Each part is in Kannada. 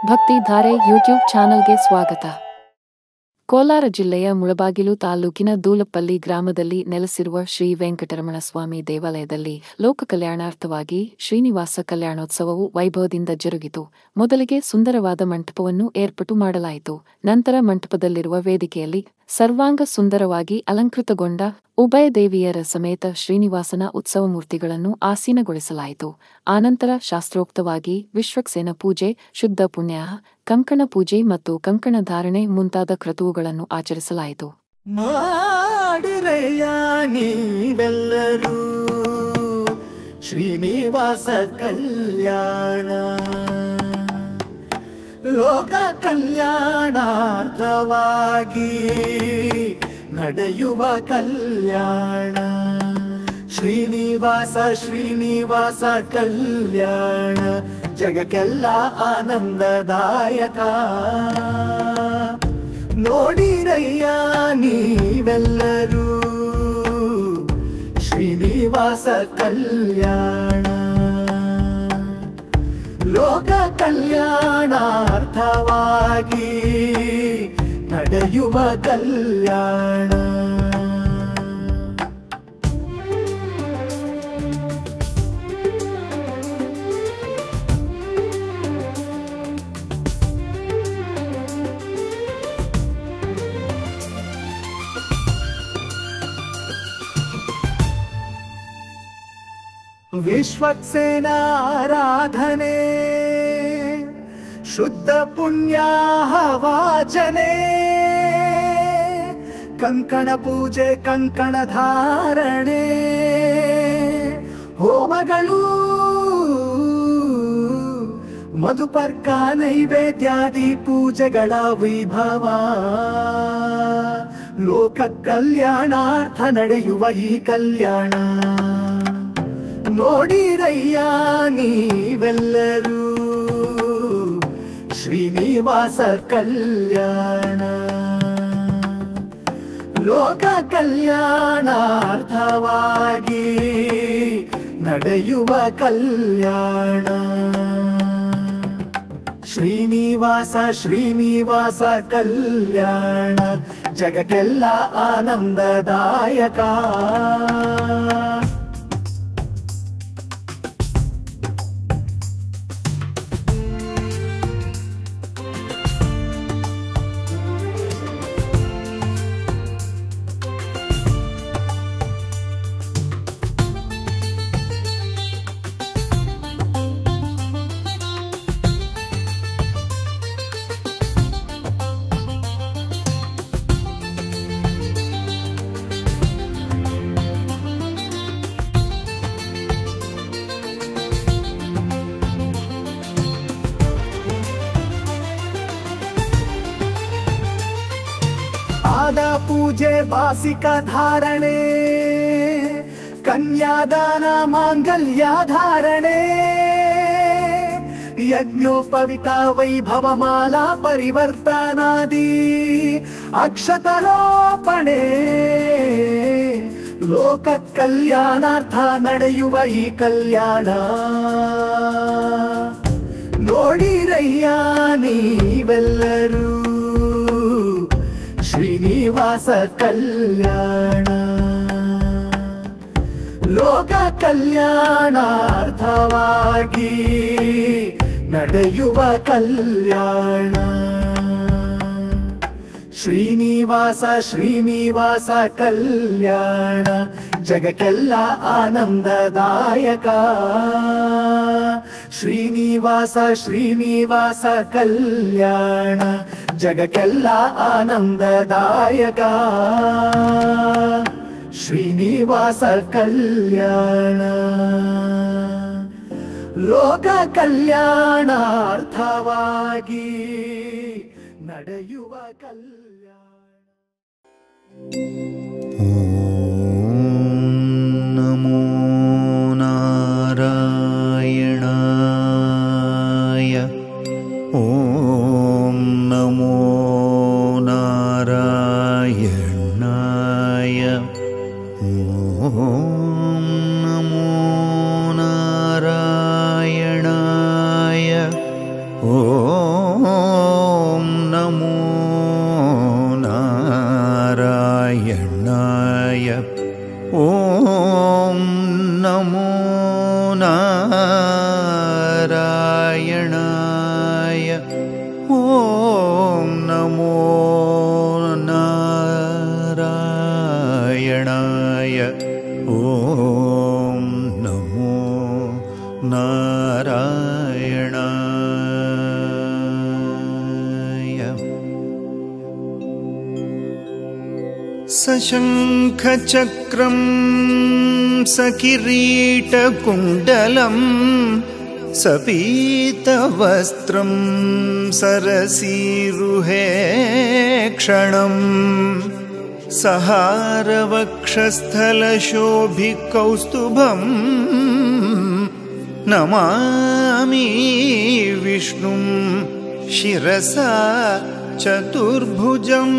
ಭಕ್ತಿಧಾರೆ ಯೂಟ್ಯೂಬ್ ಚಾನಲ್ಗೆ ಸ್ವಾಗತ. ಕೋಲಾರ ಜಿಲ್ಲೆಯ ಮುಳಬಾಗಿಲು ತಾಲೂಕಿನ ದೂಲಪಲ್ಲಿ ಗ್ರಾಮದಲ್ಲಿ ನೆಲೆಸಿರುವ ಶ್ರೀ ವೆಂಕಟರಮಣ ಸ್ವಾಮಿ ದೇವಾಲಯದಲ್ಲಿ ಲೋಕ ಕಲ್ಯಾಣಾರ್ಥವಾಗಿ ಶ್ರೀನಿವಾಸ ಕಲ್ಯಾಣೋತ್ಸವವು ವೈಭವದಿಂದ ಜರುಗಿತು. ಮೊದಲಿಗೆ ಸುಂದರವಾದ ಮಂಟಪವನ್ನು ಏರ್ಪಾಟು ಮಾಡಲಾಯಿತು. ನಂತರ ಮಂಟಪದಲ್ಲಿರುವ ವೇದಿಕೆಯಲ್ಲಿ ಸರ್ವಾಂಗ ಸುಂದರವಾಗಿ ಅಲಂಕೃತಗೊಂಡ ಉಭಯ ದೇವಿಯರ ಸಮೇತ ಶ್ರೀನಿವಾಸನ ಉತ್ಸವ ಮೂರ್ತಿಗಳನ್ನು ಆಸೀನಗೊಳಿಸಲಾಯಿತು. ಆನಂತರ ಶಾಸ್ತ್ರೋಕ್ತವಾಗಿ ವಿಶ್ವಕ್ಸೇನ ಪೂಜೆ, ಶುದ್ಧ ಪುಣ್ಯಾಹ, ಕಂಕಣ ಪೂಜೆ ಮತ್ತು ಕಂಕಣ ಧಾರಣೆ ಮುಂತಾದ ಕ್ರತುವುಗಳನ್ನು ಆಚರಿಸಲಾಯಿತು. ಶ್ರೀನಿವಾಸ ಕಲ್ಯಾಣ ಲೋಕ ಕಲ್ಯಾಣಾರ್ಥವಾಗಿ ನಡೆಯುವ ಕಲ್ಯಾಣ. ಶ್ರೀನಿವಾಸ ಶ್ರೀನಿವಾಸ ಕಲ್ಯಾಣ ಜಗಕ್ಕೆಲ್ಲ ಆನಂದದಾಯಕ. ನೋಡಿರಯ್ಯ ನೀವೆಲ್ಲರೂ ಶ್ರೀನಿವಾಸ ಕಲ್ಯಾಣ ಲೋಕ ಕಲ್ಯಾಣಾರ್ಥವಾಗಿ ನಡೆಯುವ ಕಲ್ಯಾಣ. ವಿಶ್ವಕ್ಸೇನ ಆರಾಧನೆ, ಶುದ್ಧ ಪುಣ್ಯಾಹ ವಾಚನೆ, ಕಂಕಣ ಪೂಜೆ ಕಂಕಣ ಧಾರಣೆ, ಹೋಮಗಳು, ಮಧುಪರ್ಕ ನೈವೇದ್ಯಾದಿ ಪೂಜೆಗಳ ವೈಭವ. ಲೋಕ ಕಲ್ಯಾಣಾರ್ಥ ನಡೆಯುವ ಈ ಕಲ್ಯಾಣ. ನೋಡಿರಯ್ಯ ನೀವೆಲ್ಲರೂ ಶ್ರೀನಿವಾಸ ಕಲ್ಯಾಣ ಲೋಕ ಕಲ್ಯಾಣಾರ್ಥವಾಗಿ ನಡೆಯುವ ಕಲ್ಯಾಣ. ಶ್ರೀನಿವಾಸ ಶ್ರೀನಿವಾಸ ಕಲ್ಯಾಣ ಜಗಕ್ಕೆಲ್ಲ ಆನಂದದಾಯಕ. ಪಾದ ಪೂಜೆ ವಾಸಿಕ ಧಾರಣೆ, ಕನ್ಯಾದಾನ ಮಾಂಗಲ್ಯ ಧಾರಣೆ, ಯಜ್ಞೋಪವಿತ ವೈಭವ ಮಾಲಾ ಪರಿವರ್ತನಾದಿ ಅಕ್ಷತರೋಪಣೆ. ಲೋಕ ಕಲ್ಯಾಣಾರ್ಥ ನಡೆಯುವ ಈ ಕಲ್ಯಾಣ. ನೋಡಿರಯ್ಯ ನೀವೆಲ್ಲರೂ ಶ್ರೀನಿವಾಸ ಕಲ್ಯಾಣ ಲೋಕ ಕಲ್ಯಾಣಾರ್ಥವಾಗಿ ನಡೆಯುವ ಕಲ್ಯಾಣ. ಶ್ರೀನಿವಾಸ ಶ್ರೀನಿವಾಸ ಕಲ್ಯಾಣ ಜಗಕ್ಕೆಲ್ಲ ಆನಂದದಾಯಕ. ಶ್ರೀನಿವಾಸ ಶ್ರೀನಿವಾಸ ಕಲ್ಯಾಣ ಜಗಕ್ಕೆಲ್ಲ ಆನಂದದಾಯಕ. ಶ್ರೀನಿವಾಸ ಕಲ್ಯಾಣ ಲೋಕ ಕಲ್ಯಾಣಾರ್ಥವಾಗಿ ನಡೆಯುವ ಕಲ್ಯಾಣ. ನಮೋ ನಾರಾಯಣಾಯ. ಓಂ ನಮೋ ನಾರಾಯಣಾಯ. ಓಂ ನಮೋ ನಾರಾಯಣಾಯ. ಓಂ ಓಂ ನಮೋ ನಾರಾಯಣಾಯ ಓಂ ನಮೋ ನಾರಾಯಣಾಯ ಓಂ ನಮೋ ನಾರಾಯಣಾಯ ಓಂ ನಮೋ ನಾರಾಯಣಾಯ ಸಶಂಖಚಕ್ರಂ ಸಕಿರೀಟಕುಂಡಲಂ ಸಪೀತವಸ್ತ್ರಂ ಸರಸೀರುಹೇ ಕ್ಷಣಂ ಸಹಾರವಕ್ಷಸ್ಥಲಶೋಭಿಕೌಸ್ತುಭಂ ನಮಾಮಿ ವಿಷ್ಣುಂ ಶಿರಸಾ ಚತುರ್ಭುಜಂ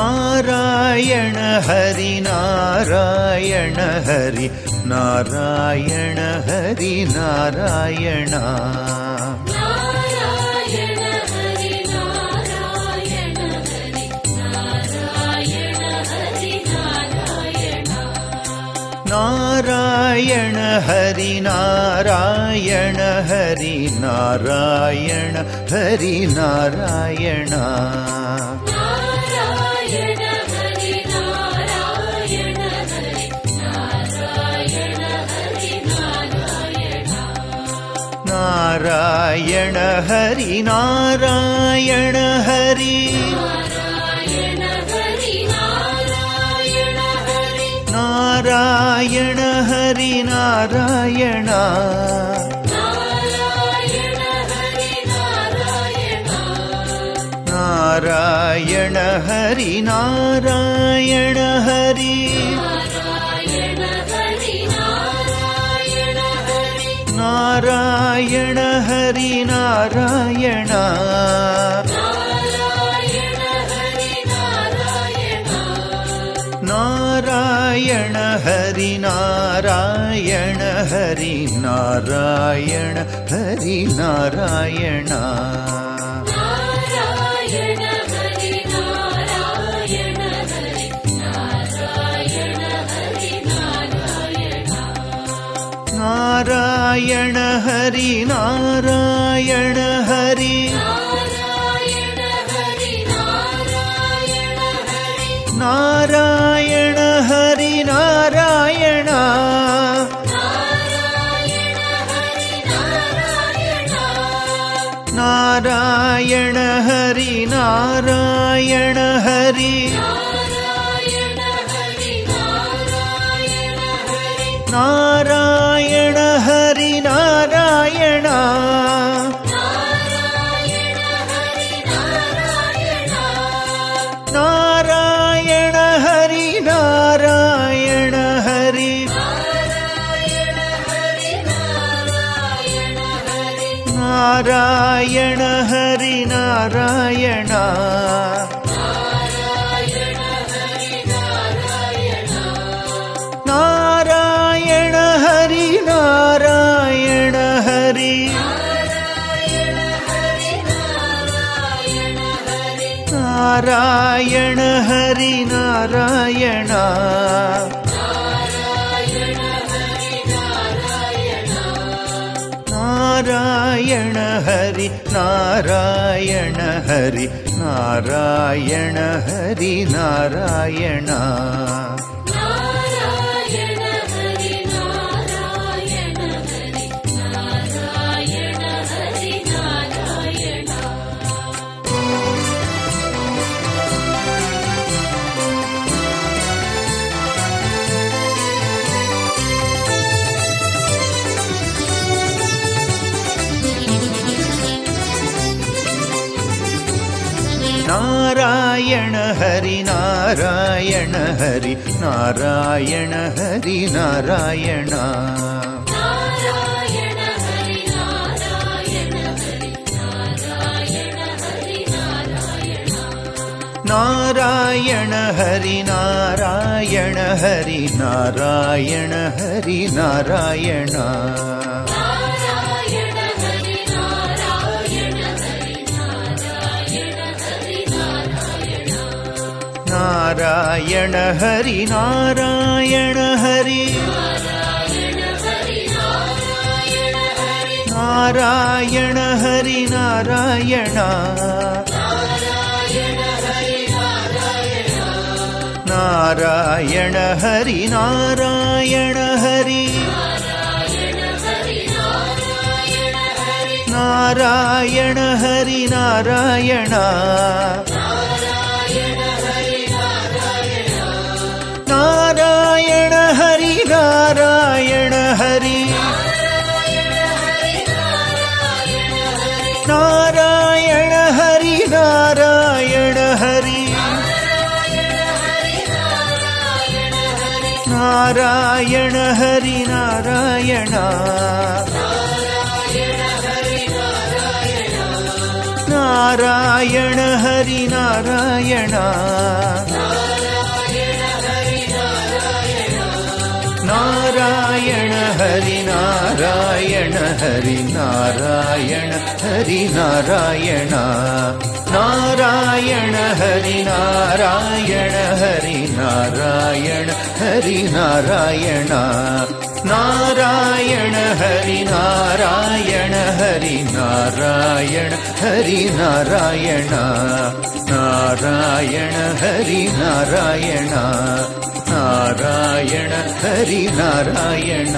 ನಾರಾಯಣ ಹರಿ ನಾರಾಯಣ ಹರಿ ನಾರಾಯಣ ಹರಿ ನಾರಾಯಣ ನಾರಾಯಣ ಹರಿ ನಾರಾಯಣ ಹರಿ ನಾರಾಯಣ ಹರಿ ನಾರಾಯಣ ನಾರಾಯಣ ಹರಿ ನಾರಾಯಣ ಹರಿ ನಾರಾಯಣ ಹರಿ ನಾರಾಯಣ ನಾರಾಯಣ ಹರಿ ನಾರಾಯಣ ಹರಿ ನಾರಾಯಣ ಹರಿ ನಾರಾಯಣ ನಾರಾಯಣ ಹರಿ ನಾರಾಯಣ ಹರಿ ನಾರಾಯಣ ಹರಿ ನಾರಾಯಣ ನಾರಾಯಣ ಹರಿ ನಾರಾಯಣ ಹರಿ ನಾರಾಯಣ ಹರಿ ನಾರಾಯಣ ನಾರಾಯಣ ಹರಿ ನಾರಾಯಣ ಹರಿ ನಾರಾಯಣ ಹರಿ ನಾರಾಯಣ ನಾರಾಯಣ ಹರಿ ನಾರಾಯಣ ಹರಿ ನಾರಾಯಣ ಹರಿ ನಾರಾಯಣ ನಾರಾಯಣ ಹರಿ ನಾರಾಯಣ ಹರಿ ನಾರಾಯಣ ಹರಿ ನಾರಾಯಣ ನಾರಾಯಣ ಹರಿ ನಾರಾಯಣ ಹರಿ ನಾರಾಯಣ ಹರಿ ನಾರಾಯಣ ನಾರಾಯಣ ಹರಿ ನಾರಾಯಣ ಹರಿ ನಾರಾಯಣ ಹರಿ ನಾರಾಯಣ ನಾರಾಯಣ ಹರಿ ನಾರಾಯಣ ಹರಿ ನಾರಾಯಣ ಹರಿ ನಾರಾಯಣ ಹರಿ ನಾರಾಯಣ ನಾರಾಯಣ ಹರಿ ನಾರಾಯಣ ಹರಿ ನಾರಾಯಣ ಹರಿ ನಾರಾಯಣ ನಾರಾಯಣ ಹರಿ ನಾರಾಯಣ ಹರಿ ನಾರಾಯಣ ಹರಿ ನಾರಾಯಣ ನಾರಾಯಣ ಹರಿ ನಾರಾಯಣ ಹರಿ ನಾರಾಯಣ ಹರಿ ನಾರಾಯಣ ಹರಿ ನಾರಾಯಣ ಹರಿ ನಾರಾಯಣ ನಾರಾಯಣ ಹರಿ ನಾರಾಯಣ ನಾರಾಯಣ ಹರಿ ನಾರಾಯಣ ಹರಿ ನಾರಾಯಣ ಹರಿ ನಾರಾಯಣ ನಾರಾಯಣ ಹರಿ ನಾರಾಯಣ ಹರಿ ನಾರಾಯಣ ಹರಿ ನಾರಾಯಣ ನಾರಾಯಣ ಹರಿ ನಾರಾಯಣ ಹರಿ ನಾರಾಯಣ ಹರಿ ನಾರಾಯಣ ನಾರಾಯಣ ಹರಿ ನಾರಾಯಣ ನಾರಾಯಣ ಹರಿ ನಾರಾಯಣ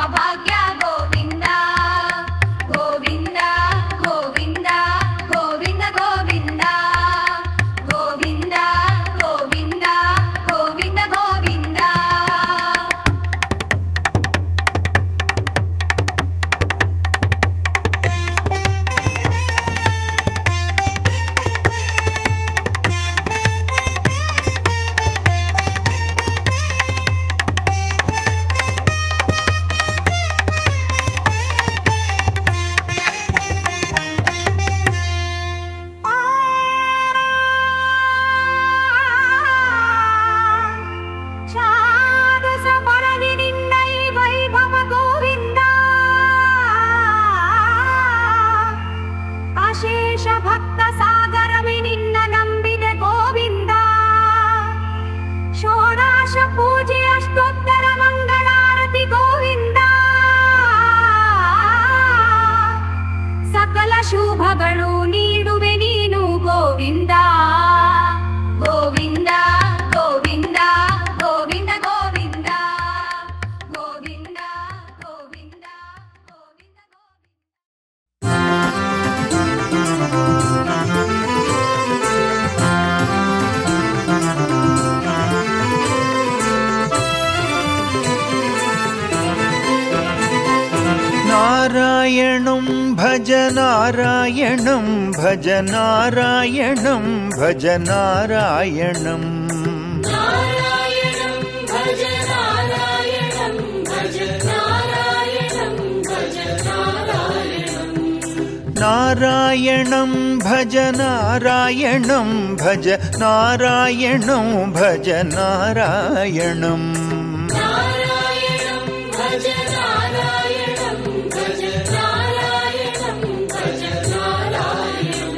ಭಾಗ್ಯ ಗೋವಿಂದ ಗೋವಿಂದ ಗೋವಿಂದ नारायणं भज नारायणं भज नारायणं भज नारायणं नारायणं भज नारायणं भज नारायणं भज नारायणं नारायणं भज नारायणं भज नारायणं भज नारायणं नारायणं भज नारायणं भज नारायणं भज नारायणं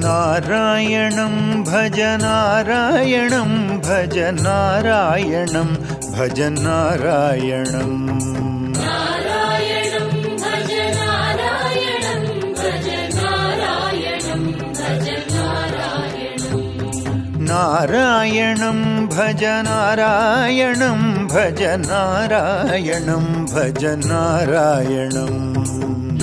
नारायणं भज नारायणं भज नारायणं भज नारायणं नारायणं भज नारायणं भज नारायणं भज नारायणं नारायणं भज नारायणं भज नारायणं भज नारायणं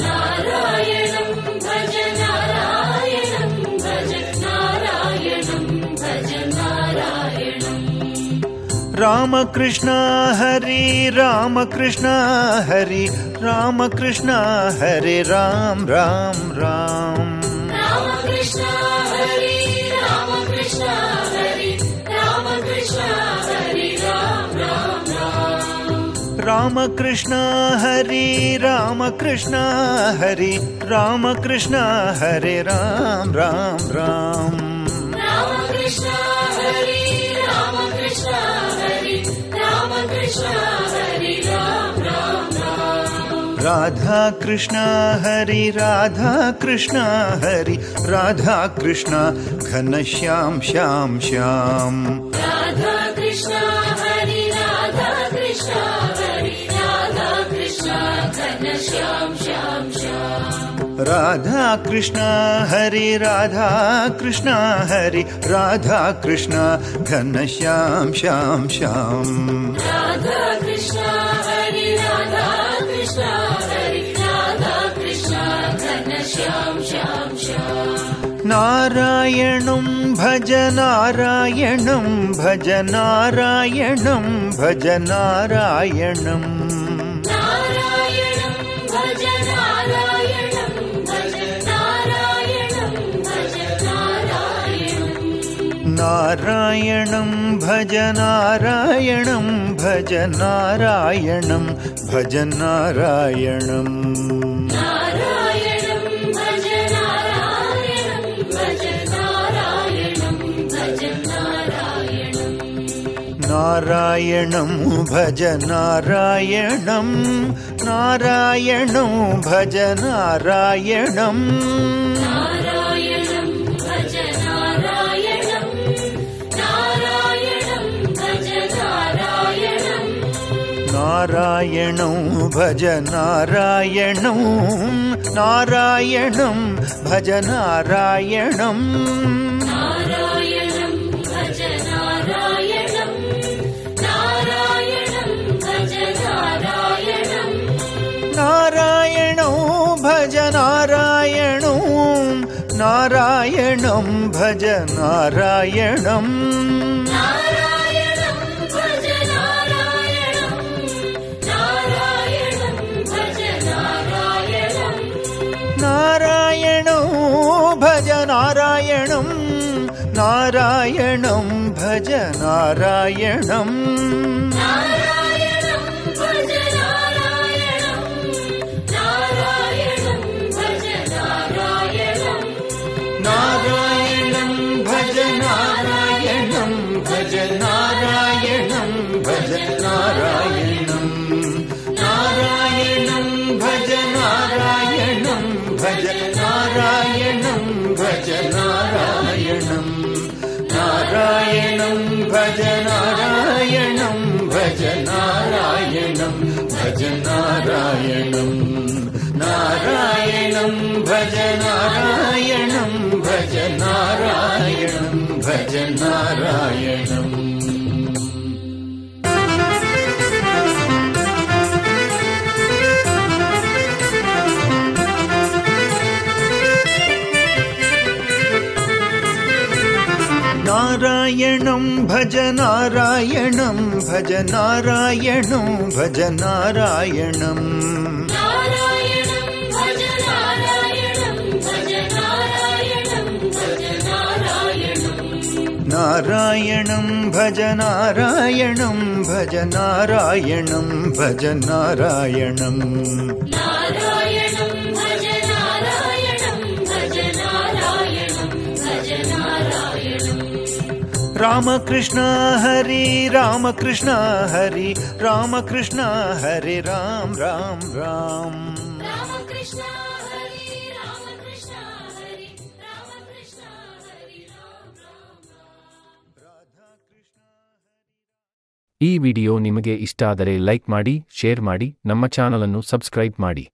नारायणं भज नारायणं भज नारायणं भज नारायणं रामकृष्ण हरि रामकृष्ण हरि रामकृष्ण हरे राम राम राम रामकृष्ण हरि रामकृष्ण हरि रामकृष्ण हरि राम राम राम रामकृष्ण हरि रामकृष्ण हरि रामकृष्ण हरे राम राम राम रामकृष्ण हरि रामकृष्ण हरि रामकृष्ण हरि राम राम राम राधा कृष्ण हरि राधा कृष्ण हरि राधा कृष्ण घनश्याम श्याम श्याम राधा कृष्ण हरि राधा कृष्ण हरि राधा कृष्ण घनश्याम श्याम श्याम राधा कृष्ण हरि राधा कृष्ण हरि राधा कृष्ण घनश्याम श्याम श्याम राधा कृष्ण हरि राधा कृष्ण हरि राधा कृष्ण घनश्याम श्याम श्याम नारायणं भज नारायणं भज नारायणं भज नारायणं नारायणं भज नारायणं भज नारायणं भज नारायणं नारायणं भज नारायणं भज नारायणं भज नारायणं नारायणं भज नारायणं भज नारायणं भज नारायणं नारायणं भज नारायणं नारायणं भज नारायणं नारायणं भज नारायणं नारायणं भज नारायणं नारायणं भज नारायणं नारायणं भज नारायणं नारायणं भज नारायणं नारायणं भज नारायणं नारायणं भज नारायणं नारायणं भज नारायणं नारायणं भज नारायणं नारायणं भज नारायणं नारायणं भज नारायणं नारायणं भज नारायणं नारायणं भज नारायणं नारायणं भज नारायणं नारायणं भज नारायणं भज नारायणं भज नारायणं नारायणं भज नारायणं भज नारायणं भज नारायणं नारायणं भज नारायणं भज नारायणं भज नारायणं नारायणं भज नारायणं भज नारायणं भज नारायणं नारायणं भज नारायणं भज नारायणं भज नारायणं नारायणं नारायणं भज नारायणं भज नारायणं भज नारायणं नारायणं भज नारायणं भज नारायणं भज नारायणं रामकृष्ण हरि रामकृष्ण हरि रामकृष्ण हरि राम राम राम रामकृष्ण हरि रामकृष्ण हरि रामकृष्ण हरि राम राम ಈ ವಿಡಿಯೋ ನಿಮಗೆ ಇಷ್ಟ ಆದರೆ ಲೈಕ್ ಮಾಡಿ, ಶೇರ್ ಮಾಡಿ, ನಮ್ಮ ಚಾನಲ್ ಅನ್ನು ಸಬ್ಸ್ಕ್ರೈಬ್ ಮಾಡಿ.